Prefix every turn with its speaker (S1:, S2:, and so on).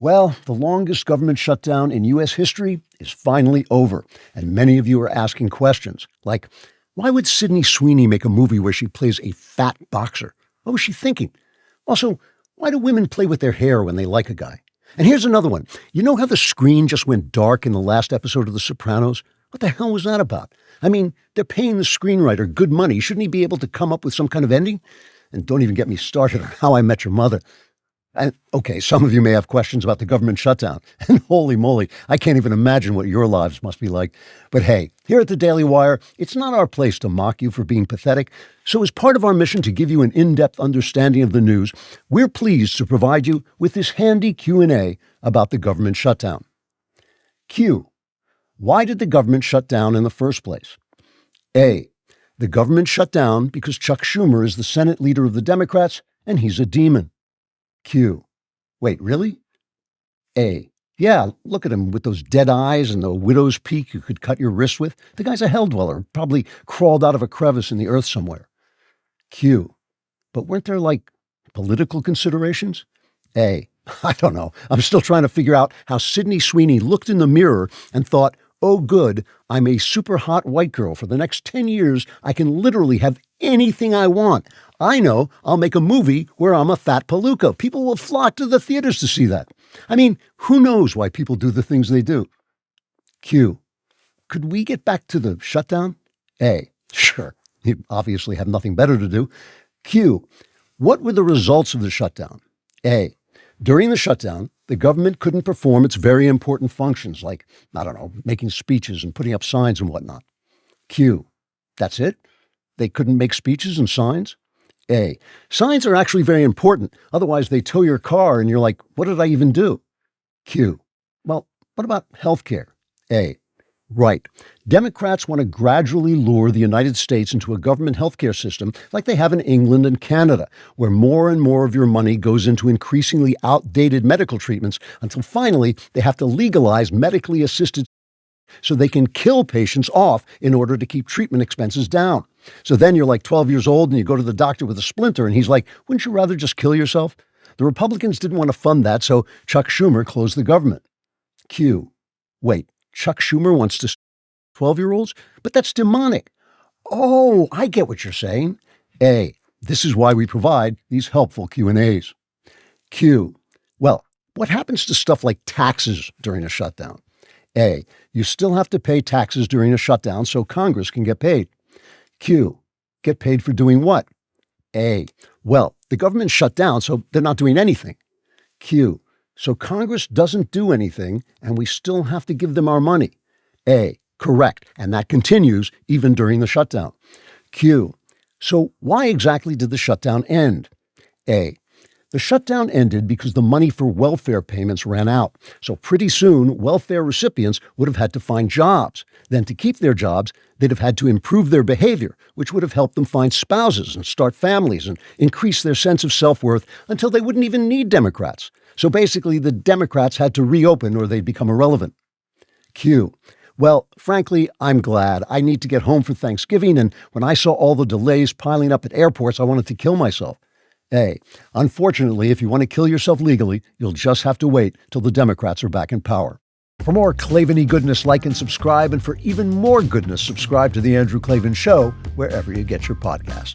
S1: Well, the longest government shutdown in U.S. history is finally over, and many of you are asking questions like, why would Sydney Sweeney make a movie where she plays a fat boxer? What was she thinking? Also, why do women play with their hair when they like a guy? And here's another one. You know how the screen just went dark in the last episode of The Sopranos? What the hell was that about? I mean, they're paying the screenwriter good money. Shouldn't he be able to come up with some kind of ending? And don't even get me started on How I Met Your Mother. And, okay, some of you may have questions about the government shutdown. And holy moly, I can't even imagine what your lives must be like. But hey, here at the Daily Wire, it's not our place to mock you for being pathetic. So as part of our mission to give you an in-depth understanding of the news, we're pleased to provide you with this handy Q&A about the government shutdown. Q. Why did the government shut down in the first place? A. The government shut down because Chuck Schumer is the Senate leader of the Democrats, and he's a demon. Q. Wait, really? A. Yeah, look at him with those dead eyes and the widow's peak you could cut your wrist with. The guy's a hell dweller, probably crawled out of a crevice in the earth somewhere. Q. But weren't there, political considerations? A. I don't know. I'm still trying to figure out how Sydney Sweeney looked in the mirror and thought, oh good, I'm a super hot white girl. For the next 10 years, I can literally have anything I want. I know I'll make a movie where I'm a fat palooka. People will flock to the theaters to see that. I mean, who knows why people do the things they do? Q. Could we get back to the shutdown? A. Sure. You obviously have nothing better to do. Q. What were the results of the shutdown? A. During the shutdown, the government couldn't perform its very important functions like, making speeches and putting up signs and whatnot. Q. That's it? They couldn't make speeches and signs? A. Signs are actually very important. Otherwise, they tow your car and you're like, what did I even do? Q. Well, what about healthcare? A. Right. Democrats want to gradually lure the United States into a government healthcare system like they have in England and Canada, where more and more of your money goes into increasingly outdated medical treatments until finally they have to legalize medically assisted so they can kill patients off in order to keep treatment expenses down. So then you're like 12 years old and you go to the doctor with a splinter and he's like, wouldn't you rather just kill yourself? The Republicans didn't want to fund that, so Chuck Schumer closed the government. Q. Wait, Chuck Schumer wants to 12-year-olds? But that's demonic. Oh, I get what you're saying. A. This is why we provide these helpful Q&As. Q. Well, what happens to stuff like taxes during a shutdown? A. You still have to pay taxes during a shutdown so Congress can get paid. Q. Get paid for doing what? A. Well, the government shut down, so they're not doing anything. Q. So Congress doesn't do anything, and we still have to give them our money. A. Correct, and that continues even during the shutdown. Q. So why exactly did the shutdown end? A. The shutdown ended because the money for welfare payments ran out. So pretty soon, welfare recipients would have had to find jobs. Then to keep their jobs, they'd have had to improve their behavior, which would have helped them find spouses and start families and increase their sense of self-worth until they wouldn't even need Democrats. So basically, the Democrats had to reopen or they'd become irrelevant. Q. Well, frankly, I'm glad. I need to get home for Thanksgiving, and when I saw all the delays piling up at airports, I wanted to kill myself. A. Unfortunately, if you want to kill yourself legally, you'll just have to wait till the Democrats are back in power. For more Klavan-y goodness, like and subscribe, and for even more goodness, subscribe to The Andrew Klavan Show wherever you get your podcast.